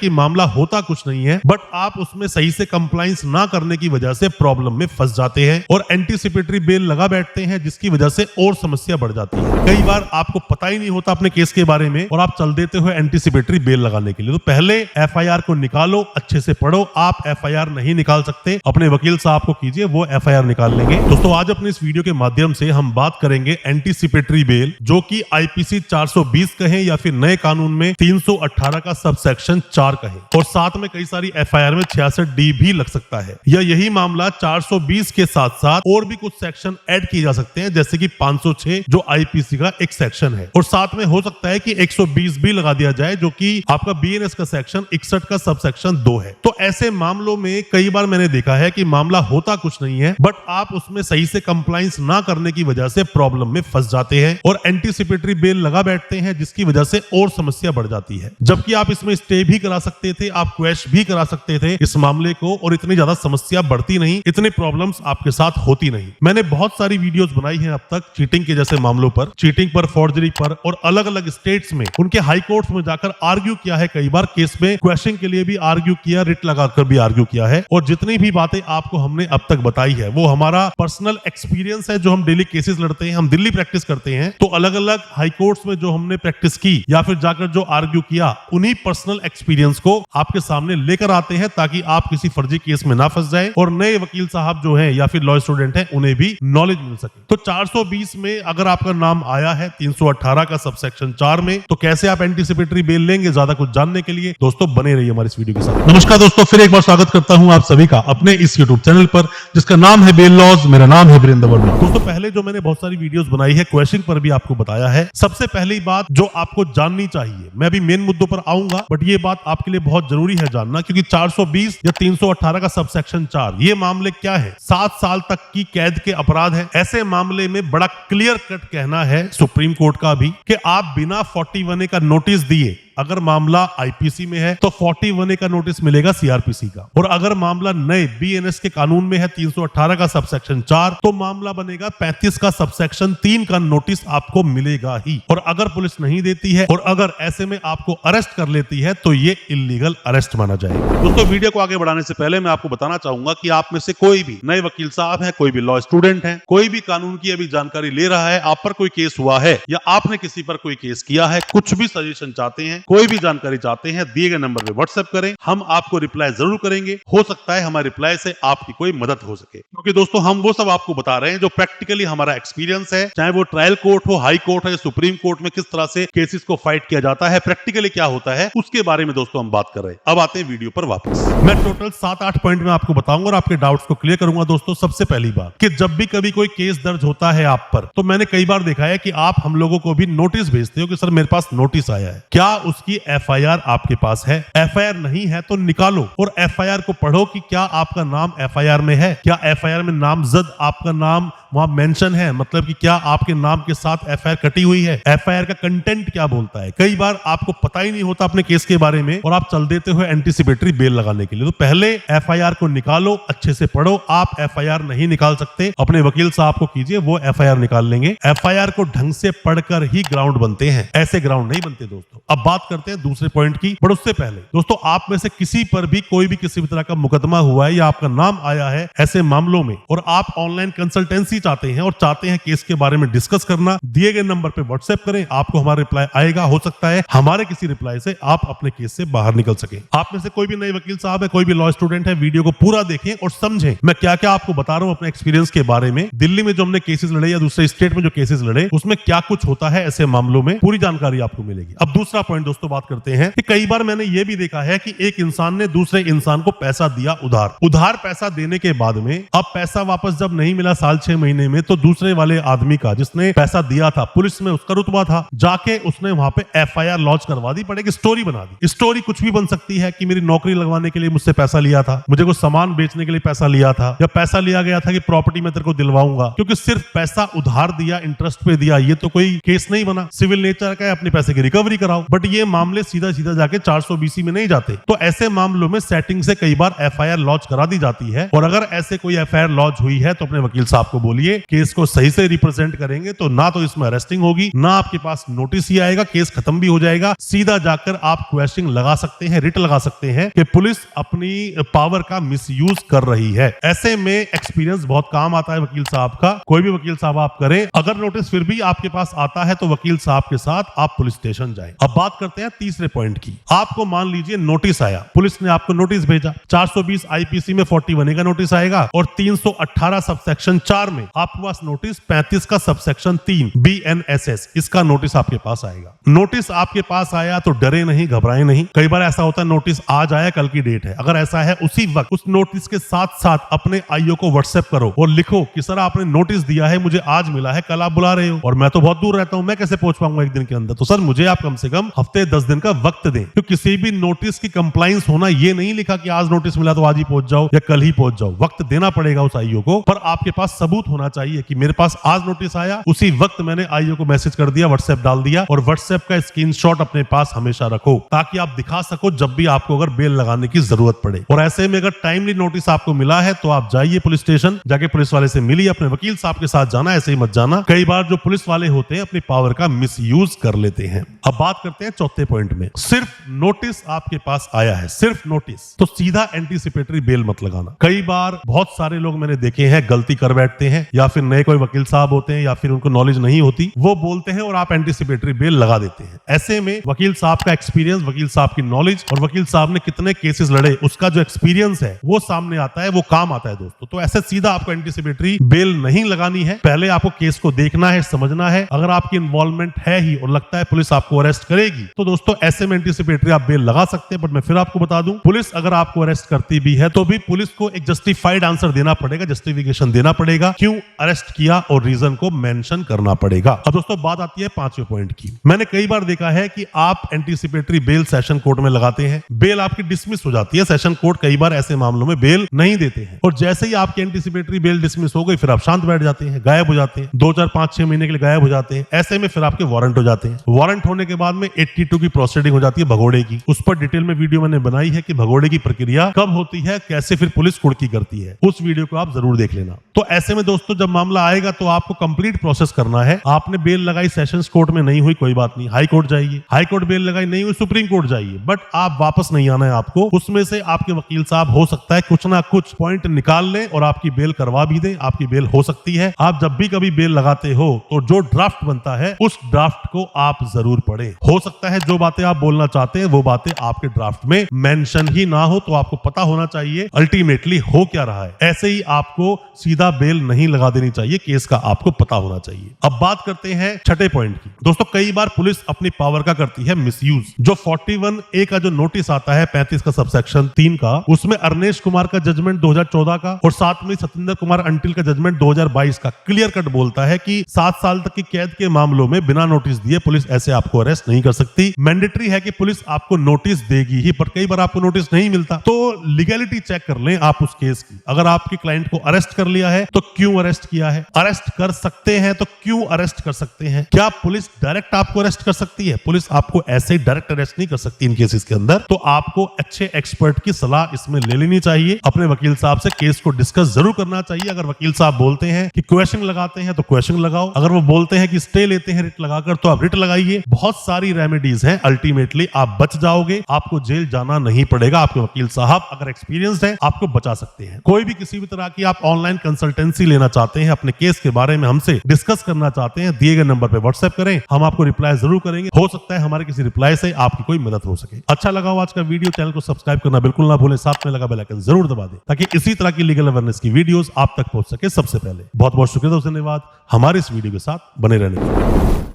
कि मामला होता कुछ नहीं है, बट आप उसमें सही से कंप्लाइंस ना करने की वजह से प्रॉब्लम में फंस जाते हैं और एंटीसिपेटरी बेल लगा बैठते हैं, जिसकी वजह से और समस्या बढ़ जाती है। कई बार आपको पता ही नहीं होता अपने केस के बारे में और आप चल देते हो एंटीसिपेटरी बेल लगाने के लिए। तो पहले एफआईआर को निकालो, अच्छे से पढ़ो। आप एफआईआर नहीं निकाल सकते, अपने वकील साहब को कीजिए, वो एफआईआर निकाल लेंगे। दोस्तों, आज अपने इस वीडियो के माध्यम से हम बात करेंगे एंटीसिपेटरी बेल, जो कि आईपीसी 420 कहें या फिर नए कानून में 318 का सबसेक्शन 4 कहें, और साथ में कई सारी एफआईआर में 66D भी लग सकता है। या यही मामला 420 के साथ साथ और भी कुछ सेक्शन ऐड किए जा सकते हैं, जैसे कि 506 जो आईपीसी का एक सेक्शन है, और साथ में हो सकता है कि 120 भी लगा दिया जाए, जो कि आपका बीएनएस का सेक्शन 61 का सबसेक्शन 2 है। तो ऐसे मामलों में कई बार मैंने देखा है कि मामला होता कुछ नहीं है, बट आप उसमें सही से कंप्लाइंस ना करने की वजह से प्रॉब्लम में फंस जाते हैं और एंटीसिपेटरी बेल लगा बैठते हैं, जिसकी वजह से और समस्या बढ़ जाती है। जबकि आप इसमें स्टे भी करा सकते थे, आप क्वैश भी करा सकते थे इस मामले को, और इतनी ज्यादा समस्या बढ़ती नहीं, इतनी प्रॉब्लम्स आपके साथ होती नहीं। मैंने बहुत सारी वीडियोस बनाई हैं अब तक चीटिंग के जैसे मामलों पर, चीटिंग पर, फॉर्जरी पर, और अलग अलग स्टेट्स में उनके हाई कोर्ट्स में जाकर आर्ग्यू किया है। कई बार केस में क्वेश्चन के लिए भी आर्ग्यू किया, रिट लगाकर भी आर्ग्यू किया है, और जितनी भी बातें आपको हमने अब तक बताई है वो हमारा पर्सनल एक्सपीरियंस है। जो हम डेली केसेस लड़ते हैं, हम दिल्ली प्रैक्टिस करते हैं, तो अलग अलग हाई कोर्ट्स में जो हमने प्रैक्टिस की या फिर जाकर जो आर्ग्यू किया, उन्हीं पर्सनल एक्सपीरियंस को आपके सामने लेकर आते हैं, ताकि आप किसी फर्जी केस में ना फंस जाएं और नए वकील साहब जो हैं या फिर लॉ स्टूडेंट हैं उन्हें भी नॉलेज मिल सके। तो 420 में अगर आपका नाम आया है 318 का सबसेक्शन 4 में, तो कैसे आप एंटीसिपेटरी बेल लेंगे, ज्यादा कुछ जानने के लिए दोस्तों बने रहिए हमारे इस वीडियो के साथ। नमस्कार दोस्तों, फिर एक बार स्वागत करता हूं आप सभी का अपने इस यूट्यूब चैनल पर, जिसका नाम है बेल लॉज। मेरा नाम है वीरेंद्र वर्मा। दोस्तों, पहले जो मैंने बहुत सारी वीडियोस बनाई है क्वेश्चन पर भी आपको बताया है। सबसे पहली बात जो आपको जाननी चाहिए, मैं अभी मेन मुद्दों पर आऊंगा, बट ये बात आपके लिए बहुत जरूरी है जानना, क्योंकि 420 या 318 का सबसेक्शन 4 ये मामले क्या है? 7 साल तक की कैद के अपराध है। ऐसे मामले में बड़ा क्लियर कट कहना है सुप्रीम कोर्ट का भी कि आप बिना 41A का नोटिस दिए, अगर मामला आईपीसी में है तो 41A का नोटिस मिलेगा सीआरपीसी का, और अगर मामला नए बीएनएस के कानून में है 318 का सबसेक्शन 4, तो मामला बनेगा 35 का सबसेक्शन 3 का नोटिस आपको मिलेगा ही। और अगर पुलिस नहीं देती है और अगर ऐसे में आपको अरेस्ट कर लेती है तो ये इल्लीगल अरेस्ट माना जाएगा। दोस्तों, वीडियो को आगे बढ़ाने से पहले मैं आपको बताना चाहूंगा कि आप में से कोई भी नए वकील साहब है, कोई भी लॉ स्टूडेंट है, कोई भी कानून की अभी जानकारी ले रहा है, आप पर कोई केस हुआ है या आपने किसी पर कोई केस किया है, कुछ भी सजेशन चाहते हैं, कोई भी जानकारी चाहते हैं, दिए गए नंबर पे व्हाट्सएप करें, हम आपको रिप्लाई जरूर करेंगे। हो सकता है हमारे रिप्लाई से आपकी कोई मदद हो सके, क्योंकि दोस्तों हम वो सब आपको बता रहे हैं जो प्रैक्टिकली हमारा एक्सपीरियंस है, चाहे वो ट्रायल कोर्ट हो, हाई कोर्ट हो या सुप्रीम कोर्ट में किस तरह से केसेस को फाइट किया जाता है, प्रैक्टिकली क्या होता है, उसके बारे में दोस्तों हम बात कर रहे हैं। अब आते हैं वीडियो पर वापस। मैं टोटल 7-8 पॉइंट में आपको बताऊंगा और आपके डाउट्स को क्लियर करूंगा। दोस्तों, सबसे पहली बात कि जब भी कभी कोई केस दर्ज होता है आप पर, तो मैंने कई बार देखा है कि आप हम लोगों को भी नोटिस भेजते हो कि सर मेरे पास नोटिस आया है। क्या उसकी एफआईआर आपके पास है? एफआईआर नहीं है तो निकालो और एफआईआर को पढ़ो कि क्या आपका नाम एफआईआर में है, क्या एफआईआर में नामजद आपका नाम वहां मेंशन है, मतलब कि क्या आपके नाम के साथ एफआईआर कटी हुई है, एफआईआर का कंटेंट क्या बोलता है। कई बार आपको पता ही नहीं होता अपने केस के बारे में और आप चल देते हो एंटीसिपेटरी बेल लगाने के लिए। तो पहले एफआईआर को निकालो, अच्छे से पढ़ो। आप एफआईआर नहीं निकाल सकते, अपने वकील साहब को कीजिए, वो एफआईआर निकाल लेंगे। एफआईआर को ढंग से पढ़कर ही ग्राउंड बनते हैं, ऐसे ग्राउंड नहीं बनते दोस्तों। अब बात करते हैं दूसरे पॉइंट की, पर उससे पहले दोस्तों आप में से किसी पर भी कोई भी किसी भी तरह का मुकदमा हुआ है या आपका नाम आया है ऐसे मामलों में, और आप ऑनलाइन कंसल्टेंसी चाहते हैं और चाहते हैं केस के बारे में डिस्कस करना, दिए गए नंबर पे व्हाट्सएप करें, आपको हमारा रिप्लाई आएगा। हो सकता है हमारे किसी रिप्लाई से आप अपने केस से बाहर निकल सके। आप में से कोई भी नए वकील साहब है, कोई भी लॉ स्टूडेंट है, वीडियो को पूरा देखें और समझें मैं क्या क्या आपको बता रहा हूं अपने एक्सपीरियंस के बारे में। दिल्ली में जो हमने केसेस लड़े या दूसरे स्टेट में जो केसेस लड़े, उसमें क्या कुछ होता है ऐसे मामलों में, पूरी जानकारी आपको मिलेगी। अब दूसरा पॉइंट दोस्तों बात करते हैं कि कई बार मैंने ये भी देखा है कि एक इंसान ने दूसरे इंसान को पैसा दिया उधार पैसा देने के बाद में अब पैसा वापस जब नहीं मिला साल 6 महीने में, तो दूसरे वाले आदमी का जिसने पैसा दिया था, पुलिस में उसका रुतबा था, जाके उसने वहां पे एफआईआर लॉन्च करवा दी, पड़े स्टोरी बना दी। स्टोरी कुछ भी बन सकती है कि मेरी नौकरी लगवाने के लिए मुझसे पैसा लिया था, मुझे कुछ सामान बेचने के लिए पैसा लिया था, या पैसा लिया गया था कि प्रॉपर्टी में तेरे को दिलवाऊंगा। क्योंकि सिर्फ पैसा उधार दिया, इंटरेस्ट पे दिया, ये तो कोई केस नहीं बना, सिविल नेचर का है, अपने पैसे की रिकवरी कराओ। बट ये मामले सीधा सीधा जाके 420 में नहीं जाते। तो ऐसे मामलों में सेटिंग से कई बार एफआईआर लॉन्च करा दी जाती है, और अगर ऐसे कोई एफआईआर लॉन्च हुई है तो अपने वकील साहब को बोलिए, बोलिए, केस को सही से रिप्रेजेंट करेंगे तो ना तो इसमें अरेस्टिंग होगी, ना आपके पास नोटिस ही आएगा, केस खत्म भी हो जाएगा। सीधा जाकर आप क्वेश्चन लगा सकते हैं, रिट लगा सकते हैं कि पुलिस अपनी पावर का मिसयूज कर रही है। ऐसे में एक्सपीरियंस बहुत काम आता है वकील साहब का। कोई भी वकील साहब आप करें, अगर नोटिस फिर भी आपके पास आता है तो वकील साहब के साथ आप पुलिस स्टेशन जाएं। अब बात करते हैं तीसरे पॉइंट की। आपको मान लीजिए नोटिस आया, पुलिस ने आपको नोटिस भेजा, 420 आईपीसी में 41A का नोटिस आएगा और 318 सबसेक्शन 4 में आपके पास नोटिस 35 का सबसेक्शन 3 BNSS इसका नोटिस आपके पास आएगा। नोटिस आपके पास आया तो डरे नहीं, घबराए नहीं। कई बार ऐसा होता है नोटिस आज आया, कल की डेट है। अगर ऐसा है, उसी वक्त उस नोटिस के साथ साथ अपने आईओ को व्हाट्सएप करो और लिखो कि सर आपने नोटिस दिया है, मुझे आज मिला है, कल आप बुला रहे हो और मैं तो बहुत दूर रहता हूं, मैं कैसे पहुंच पाऊंगा एक दिन के अंदर, तो सर मुझे आप कम से कम हफ्ते 10 दिन का वक्त दें। तो किसी भी नोटिस की कंप्लाइंस होना ये नहीं लिखा कि आज नोटिस मिला तो आज ही पहुंच जाओ या कल ही पहुंच जाओ। वक्त देना पड़ेगा उस आईओ को, पर आपके पास सबूत होना चाहिए कि मेरे पास आज नोटिस आया, उसी वक्त मैंने आईओ को मैसेज कर दिया, व्हाट्सएप डाल दिया। और व्हाट्सएप का स्क्रीनशॉट अपने पास हमेशा रखो ताकि आप दिखा सको जब भी आपको अगर बेल लगाने की जरूरत पड़े। और ऐसे में अगर टाइमली नोटिस आपको मिला है तो आप जाइए पुलिस स्टेशन, जाके पुलिस वाले से मिलिए, अपने वकील साहब के साथ जाना, ऐसे ही मत जाना। कई बार जो पुलिस वाले होते हैं अपनी पावर का मिसयूज कर लेते हैं। अब बात करते हैं चौथे पॉइंट में। सिर्फ नोटिस आपके पास आया है, सिर्फ नोटिस, तो सीधा एंटीसिपेटरी बेल मत लगाना। कई बार बहुत सारे लोग मैंने देखे हैं गलती कर बैठते हैं, या फिर नए कोई वकील साहब होते हैं या फिर उनको नॉलेज नहीं होती, वो बोलते हैं और आप एंटीसिपेटरी बेल लगा देते हैं। ऐसे में वकील साहब का एक्सपीरियंस, वकील साहब की नॉलेज और वकील साहब ने कितने केसेस लड़े उसका जो एक्सपीरियंस है वो सामने आता है, वो काम आता है दोस्तों। तो ऐसे सीधा आपको एंटीसिपेटरी बेल नहीं लगानी है। पहले आपको केस को देखना है, समझना है। अगर आपकी इन्वॉल्वमेंट है ही और लगता है पुलिस आपको अरेस्ट करेगी तो दोस्तों ऐसे में एंटीसिपेटरी आप बेल लगा सकते हैं। बट मैं फिर आपको बता दूं, पुलिस अगर आपको अरेस्ट करती भी है तो भी पुलिस को एक जस्टिफाइड आंसर देना पड़ेगा, जस्टिफिकेशन देना पड़ेगा क्यों अरेस्ट किया और रीजन को मेंशन करना पड़ेगा। अब दोस्तों बात आती है पांचवें पॉइंट की। मैंने कई बार देखा है कि आप एंटीसिपेटरी बेल सेशन कोर्ट में लगाते हैं, बेल आपकी डिसमिस हो जाती है। सेशन कोर्ट कई बार ऐसे मामलों में बेल नहीं देते हैं और जैसे ही आपकी एंटीसिपेटरी बेल डिसमिस हो गई फिर आप शांत बैठ जाते हैं, गायब हो जाते हैं, 2, 4, 5, 6 महीने के लिए गायब हो जाते हैं। ऐसे में फिर आपके वारंट हो जाते हैं। वारंट होने के बाद में 82 की प्रोसीडिंग हो जाती है भगोड़े की। उस पर डिटेल में वीडियो मैंने बनाई है कि भगोड़े की प्रक्रिया कब होती है, कैसे फिर पुलिस कुड़की करती है। उस वीडियो को आप जरूर देख लेना। तो ऐसे में दोस्तों जब मामला आएगा तो आपको कंप्लीट प्रोसेस करना है। आपने बेल लगाई सेशंस कोर्ट में, नहीं हुई कोई बात नहीं, हाई कोर्ट जाइए। हाई कोर्ट बेल लगाई नहीं हुई, सुप्रीम कोर्ट जाइए। बट आप वापस नहीं आना है आपको। उसमें से आपके वकील साहब हो सकता है कुछ ना कुछ पॉइंट निकाल लें और आपकी बेल करवा भी दें। आपकी बेल हो सकती है। आप जब भी कभी बेल लगाते हो तो जो ड्राफ्ट बनता है उस ड्राफ्ट को आप जरूर पढ़ें। हो सकता है जो बातें आप बोलना चाहते हैं वो बातें आपके ड्राफ्ट में मेंशन ही ना हो, तो आपको पता होना चाहिए अल्टीमेटली हो क्या रहा है। ऐसे ही आपको सीधा बेल नहीं लगा देनी चाहिए, केस का आपको पता होना चाहिए। अब बात करते हैं छठे पॉइंट की। दोस्तों कई बार पुलिस अपनी पावर का करती है मिसयूज। जो 41A का जो नोटिस आता है 35 का सबसेक्शन 3 का, उसमें अर्नेश कुमार का जजमेंट 2014 का और साथ में सतिंदर कुमार अंटिल का जजमेंट 2022 का क्लियर कट बोलता है कि 7 साल तक की कैद के मामलों में बिना नोटिस दिए पुलिस ऐसे आपको अरेस्ट नहीं कर सकती। मैंडेटरी है कि पुलिस आपको नोटिस देगी ही, पर कई बार आपको नोटिस नहीं मिलता। तो लीगैलिटी चेक कर लें आप उस केस की। अगर आपके क्लाइंट को अरेस्ट कर लिया है तो क्यों अरेस्ट किया है, अरेस्ट कर सकते हैं तो क्यों अरेस्ट कर सकते हैं। क्या पुलिस डायरेक्ट आपको अरेस्ट कर सकती है? पुलिस आपको ऐसे ही डायरेक्ट अरेस्ट नहीं कर सकती इन केसेस के अंदर। तो आपको अच्छे एक्सपर्ट की सलाह इसमें ले लेनी चाहिए। अपने वकील साहब से केस को डिस्कस जरूर करना चाहिए। अगर वकील साहब बोलते हैं कि क्वेश्चन लगाते हैं तो क्वेश्चन लगाओ। अगर वो बोलते हैं कि स्टे लेते हैं रिट लगाकर तो आप रिट लगाइए। बहुत सारी रेमेडीज हैं, अल्टीमेटली आप बच जाओगे। आपको जेल जाना नहीं पड़ेगा। आपके वकील साहब अगर एक्सपीरियंस्ड है आपको बचा सकते हैं। कोई भी किसी भी तरह की आप ऑनलाइन कंसल्टेंसी लेना चाहते हैं, अपने केस के बारे में हमसे डिस्कस करना चाहते हैं, दिए गए नंबर पे व्हाट्सएप करें, हम आपको रिप्लाई जरूर करेंगे। हो सकता है हमारे किसी रिप्लाई से आपकी कोई मदद हो सके। अच्छा लगा हो आज का वीडियो, चैनल को सब्सक्राइब करना बिल्कुल ना भूलें, साथ में लगा बेल आइकन जरूर दबा दें ताकि इसी तरह की लीगल अवेयरनेस की वीडियोस आप तक पहुंच सके सबसे पहले। बहुत बहुत शुक्रिया, धन्यवाद हमारे इस वीडियो के साथ बने रहने के लिए।